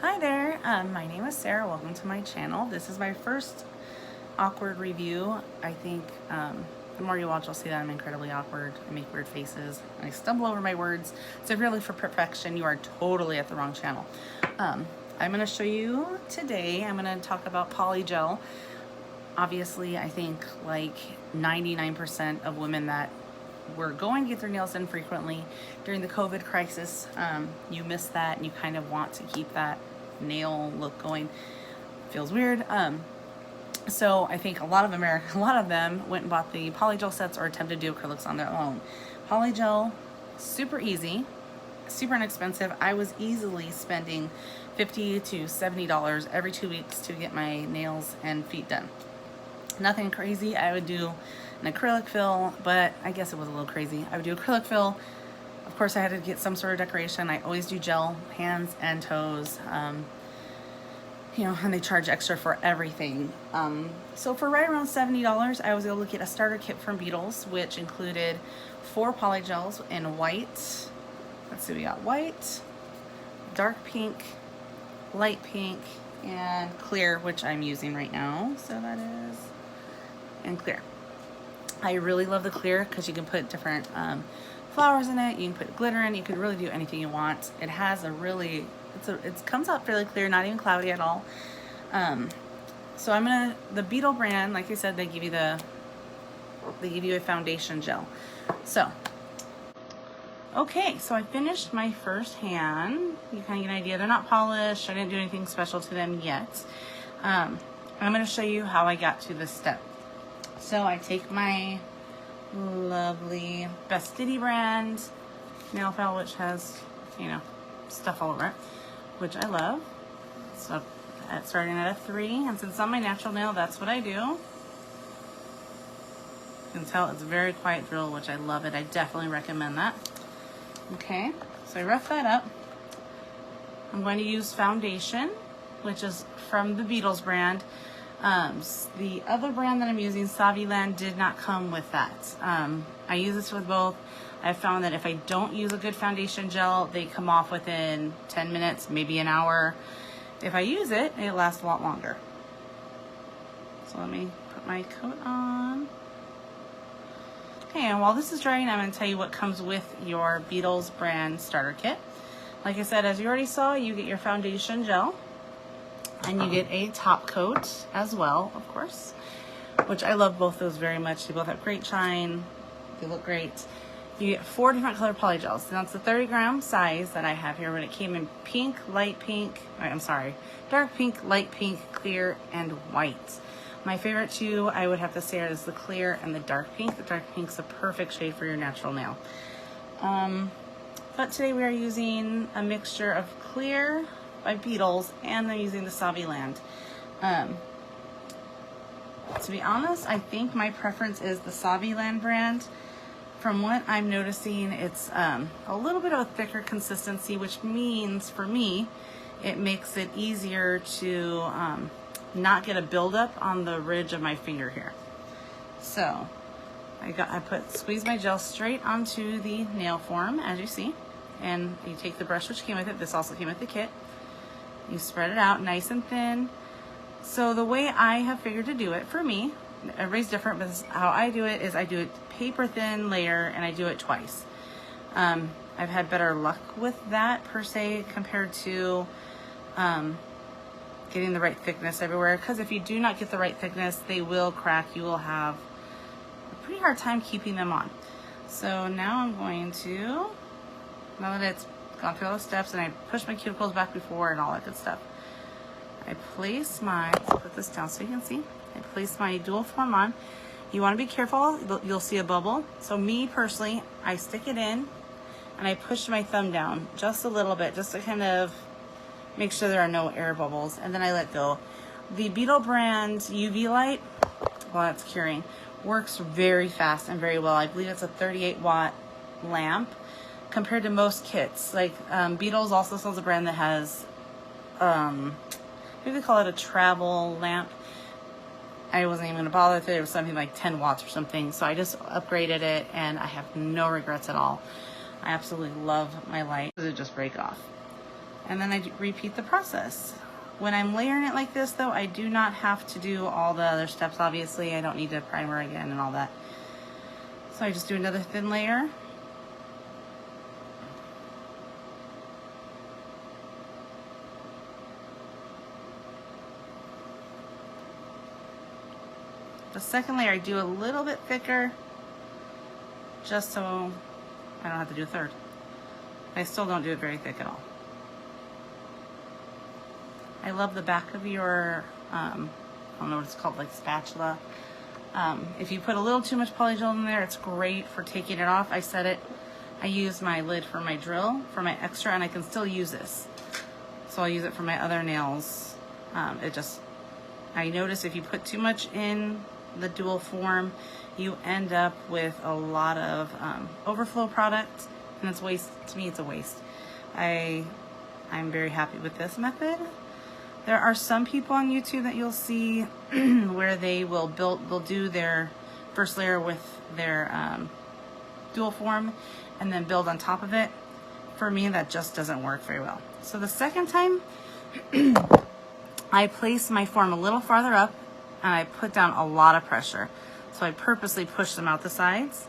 Hi there, my name is Sarah. Welcome to my channel. This is my first awkward review. I think the more you watch, you'll see that I'm incredibly awkward. I make weird faces. I stumble over my words. So if you're looking for perfection, you are totally at the wrong channel. I'm going to show you today, I'm going to talk about polygel. Obviously, I think like 99% of women that were going to get their nails done frequently during the COVID crisis, you miss that and you kind of want to keep that nail look going. Feels weird. So I think a lot of them went and bought the polygel sets or attempted to do acrylics on their own. Polygel, super easy, super inexpensive. I was easily spending $50 to $70 every 2 weeks to get my nails and feet done. Nothing crazy. I would do an acrylic fill, but I guess it was a little crazy. I would do acrylic fill. Of course, I had to get some sort of decoration. I always do gel, hands and toes. You know, and they charge extra for everything. So for right around $70, I was able to get a starter kit from Beetles, which included 4 polygels in white. Let's see, we got white, dark pink, light pink, and clear, which I'm using right now. So that is, and clear. I really love the clear because you can put different flowers in it. You can put glitter in. You can really do anything you want. It has a really, it comes out fairly clear, not even cloudy at all. So the Beetle brand, like I said, they give you a foundation gel. So, okay, so I finished my first hand. You kind of get an idea. They're not polished. I didn't do anything special to them yet. I'm going to show you how I got to this step. So I take my lovely Bestity brand nail file, which has, you know, stuff all over it, which I love. So starting at a 3, and since it's on my natural nail, that's what I do. You can tell it's a very quiet drill, which I love it. I definitely recommend that. Okay, so I rough that up. I'm going to use foundation, which is from the Beetles brand. The other brand that I'm using, Saviland, did not come with that. I use this with both. I've found that if I don't use a good foundation gel, they come off within 10 minutes, maybe an hour. If I use it, it lasts a lot longer. So let me put my coat on. Okay, and while this is drying, I'm going to tell you what comes with your Beetles brand starter kit. Like I said, as you already saw, you get your foundation gel. And you get a top coat as well, of course, which I love both those very much. They both have great shine. They look great. You get 4 different color polygels. Now it's the 30-gram size that I have here, when it came in pink, light pink, dark pink, light pink, clear, and white. My favorite 2, I would have to say, is the clear and the dark pink. The dark pink's a perfect shade for your natural nail. But today we are using a mixture of clear by Beetles, and I'm using the Saviland. To be honest, I think my preference is the Saviland brand. From what I'm noticing, it's a little bit of a thicker consistency, which means for me, it makes it easier to not get a buildup on the ridge of my finger here. So squeeze my gel straight onto the nail form, as you see, and you take the brush which came with it. This also came with the kit. You spread it out nice and thin. So the way I have figured to do it, for me, everybody's different, but how I do it is I do it paper thin layer, and I do it twice. I've had better luck with that per se compared to getting the right thickness everywhere, because if you do not get the right thickness, they will crack. You will have a pretty hard time keeping them on. So now I'm going to, now that it's gone through all the steps and I push my cuticles back before and all that good stuff, I place let's put this down so you can see. I place my dual form on. You want to be careful, you'll see a bubble. So me personally, I stick it in and I push my thumb down just a little bit, just to kind of make sure there are no air bubbles, and then I let go. The Beetle brand UV light, while that's curing, works very fast and very well. I believe it's a 38-watt lamp. Compared to most kits, like Beetles also sells a brand that has, maybe they call it a travel lamp. I wasn't even gonna bother with it. It was something like 10 watts or something. So I just upgraded it, and I have no regrets at all. I absolutely love my light. Does it just break off? And then I repeat the process. When I'm layering it like this though, I do not have to do all the other steps, obviously. I don't need to primer again and all that. So I just do another thin layer. The second layer I do a little bit thicker, just so I don't have to do a third. I still don't do it very thick at all. I love the back of your, I don't know what it's called, like spatula. If you put a little too much polygel in there, it's great for taking it off. I set it, I use my lid for my drill, for my extra, and I can still use this. So I'll use it for my other nails. I notice if you put too much in the dual form, you end up with a lot of overflow product, and it's waste. To me, it's a waste. I'm very happy with this method. There are some people on YouTube that you'll see where they'll do their first layer with their dual form and then build on top of it. For me, that just doesn't work very well. So the second time, I place my form a little farther up and I put down a lot of pressure. So I purposely push them out the sides,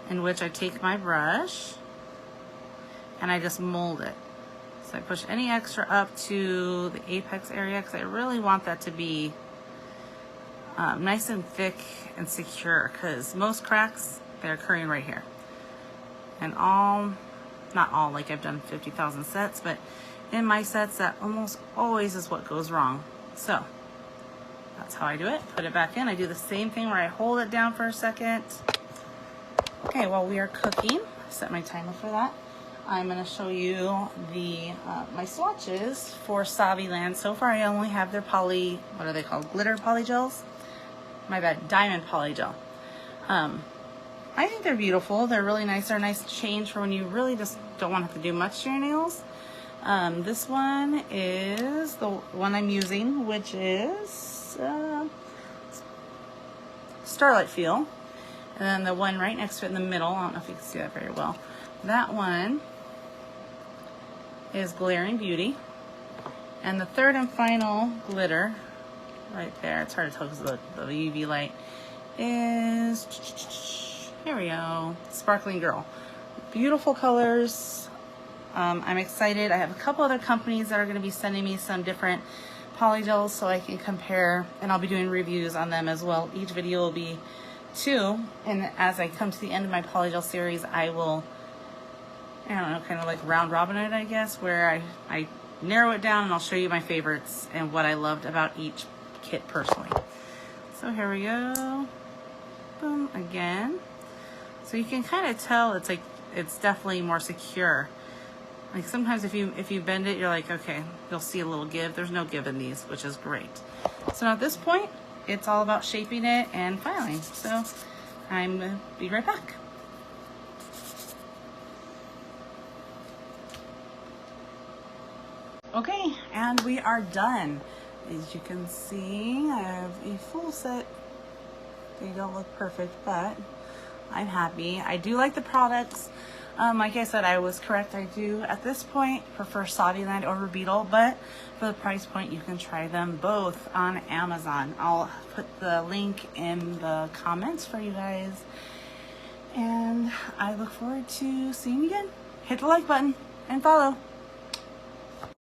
in which I take my brush and I just mold it. So I push any extra up to the apex area because I really want that to be nice and thick and secure, because most cracks, they're occurring right here. And not all, like I've done 50,000 sets, but in my sets, that almost always is what goes wrong. So that's how I do it. Put it back in. I do the same thing where I hold it down for a second. Okay, while we are cooking, set my timer for that. I'm going to show you my swatches for Saviland. So far, I only have their what are they called? Glitter polygels? My bad, diamond polygel. I think they're beautiful. They're really nice. They're a nice change for when you really just don't want to have to do much to your nails. This one is the one I'm using, which is Starlight Feel. And then the one right next to it in the middle, I don't know if you can see that very well. That one is Glaring Beauty. And the third and final glitter, right there, it's hard to tell because of the UV light, is, here we go, Sparkling Girl. Beautiful colors. I'm excited. I have a couple other companies that are going to be sending me some different polygels so I can compare, and I'll be doing reviews on them as well. Each video will be 2, and as I come to the end of my polygel series, I will, I don't know, kind of like round robin it, I guess, where I narrow it down and I'll show you my favorites and what I loved about each kit personally. So here we go. Boom, again. So you can kind of tell it's definitely more secure. Like sometimes if you bend it, you're like, okay, you'll see a little give. There's no give in these, which is great. So now at this point, it's all about shaping it and filing. So I'm gonna be right back. Okay, and we are done. As you can see, I have a full set. They don't look perfect, but I'm happy. I do like the products. Like I said, I was correct. I do, at this point, prefer Saviland over Beetle, but for the price point, you can try them both on Amazon. I'll put the link in the comments for you guys. And I look forward to seeing you again. Hit the like button and follow.